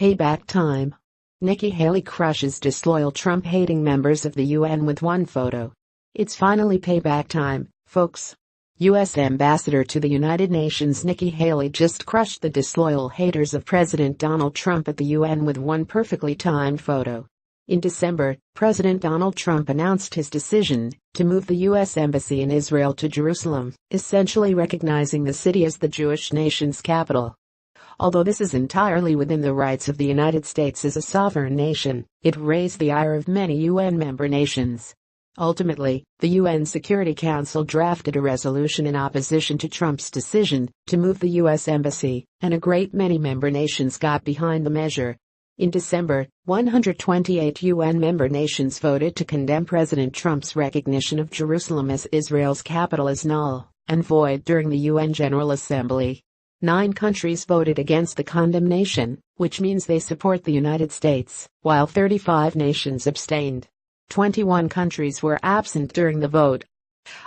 Payback time. Nikki Haley crushes disloyal Trump-hating members of the UN with one photo. It's finally payback time, folks. U.S. Ambassador to the United Nations Nikki Haley just crushed the disloyal haters of President Donald Trump at the UN with one perfectly timed photo. In December, President Donald Trump announced his decision to move the U.S. Embassy in Israel to Jerusalem, essentially recognizing the city as the Jewish nation's capital. Although this is entirely within the rights of the United States as a sovereign nation, it raised the ire of many UN member nations. Ultimately, the UN Security Council drafted a resolution in opposition to Trump's decision to move the U.S. Embassy, and a great many member nations got behind the measure. In December, 128 UN member nations voted to condemn President Trump's recognition of Jerusalem as Israel's capital as null and void during the UN General Assembly. 9 countries voted against the condemnation, which means they support the United States, while 35 nations abstained. 21 countries were absent during the vote.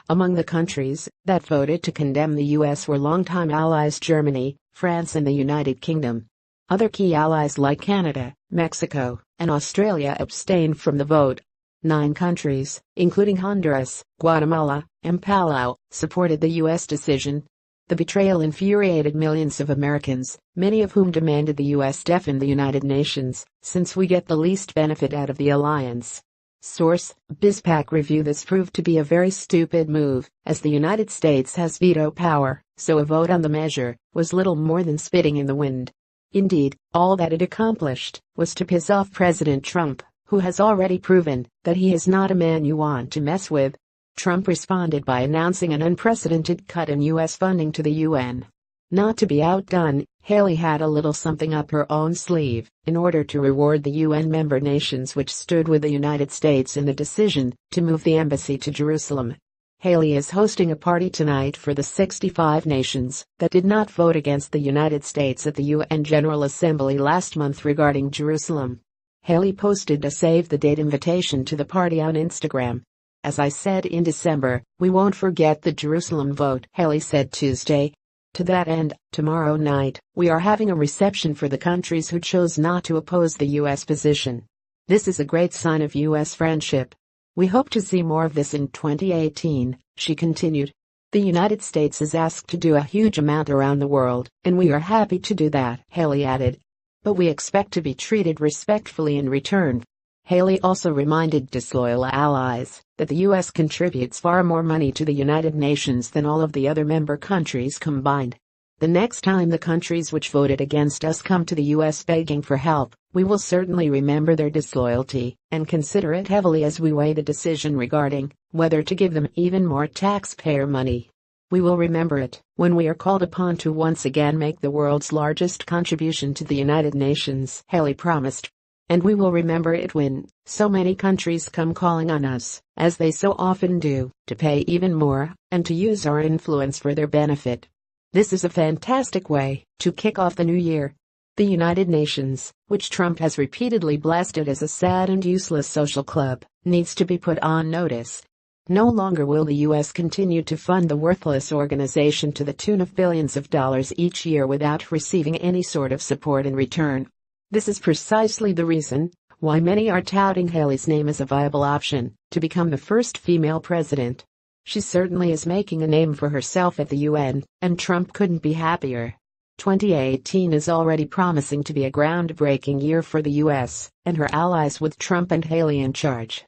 Among the countries that voted to condemn the U.S. were longtime allies Germany, France and the United Kingdom. Other key allies like Canada, Mexico, and Australia abstained from the vote. 9 countries, including Honduras, Guatemala, and Palau, supported the U.S. decision. The betrayal infuriated millions of Americans, many of whom demanded the U.S. defund the United Nations, since we get the least benefit out of the alliance. Source: BizPac Review. This proved to be a very stupid move, as the United States has veto power, so a vote on the measure was little more than spitting in the wind. Indeed, all that it accomplished was to piss off President Trump, who has already proven that he is not a man you want to mess with. Trump responded by announcing an unprecedented cut in U.S. funding to the UN. Not to be outdone, Haley had a little something up her own sleeve in order to reward the UN member nations which stood with the United States in the decision to move the embassy to Jerusalem. Haley is hosting a party tonight for the 65 nations that did not vote against the United States at the UN General Assembly last month regarding Jerusalem. Haley posted a save-the-date invitation to the party on Instagram. As I said in December, we won't forget the Jerusalem vote, Haley said Tuesday. To that end, tomorrow night, we are having a reception for the countries who chose not to oppose the U.S. position. This is a great sign of U.S. friendship. We hope to see more of this in 2018, she continued. The United States is asked to do a huge amount around the world, and we are happy to do that, Haley added. But we expect to be treated respectfully in return. Haley also reminded disloyal allies that the U.S. contributes far more money to the United Nations than all of the other member countries combined. The next time the countries which voted against us come to the U.S. begging for help, we will certainly remember their disloyalty and consider it heavily as we weigh the decision regarding whether to give them even more taxpayer money. We will remember it when we are called upon to once again make the world's largest contribution to the United Nations, Haley promised. And we will remember it when so many countries come calling on us, as they so often do, to pay even more and to use our influence for their benefit. This is a fantastic way to kick off the new year. The United Nations, which Trump has repeatedly blasted as a sad and useless social club, needs to be put on notice. No longer will the U.S. continue to fund the worthless organization to the tune of billions of dollars each year without receiving any sort of support in return. This is precisely the reason why many are touting Haley's name as a viable option to become the first female president. She certainly is making a name for herself at the UN, and Trump couldn't be happier. 2018 is already promising to be a groundbreaking year for the US and her allies with Trump and Haley in charge.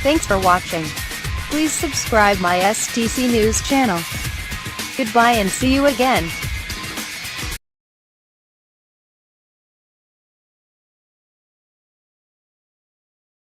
Thanks for watching. Please subscribe my STC News channel. Goodbye and see you again.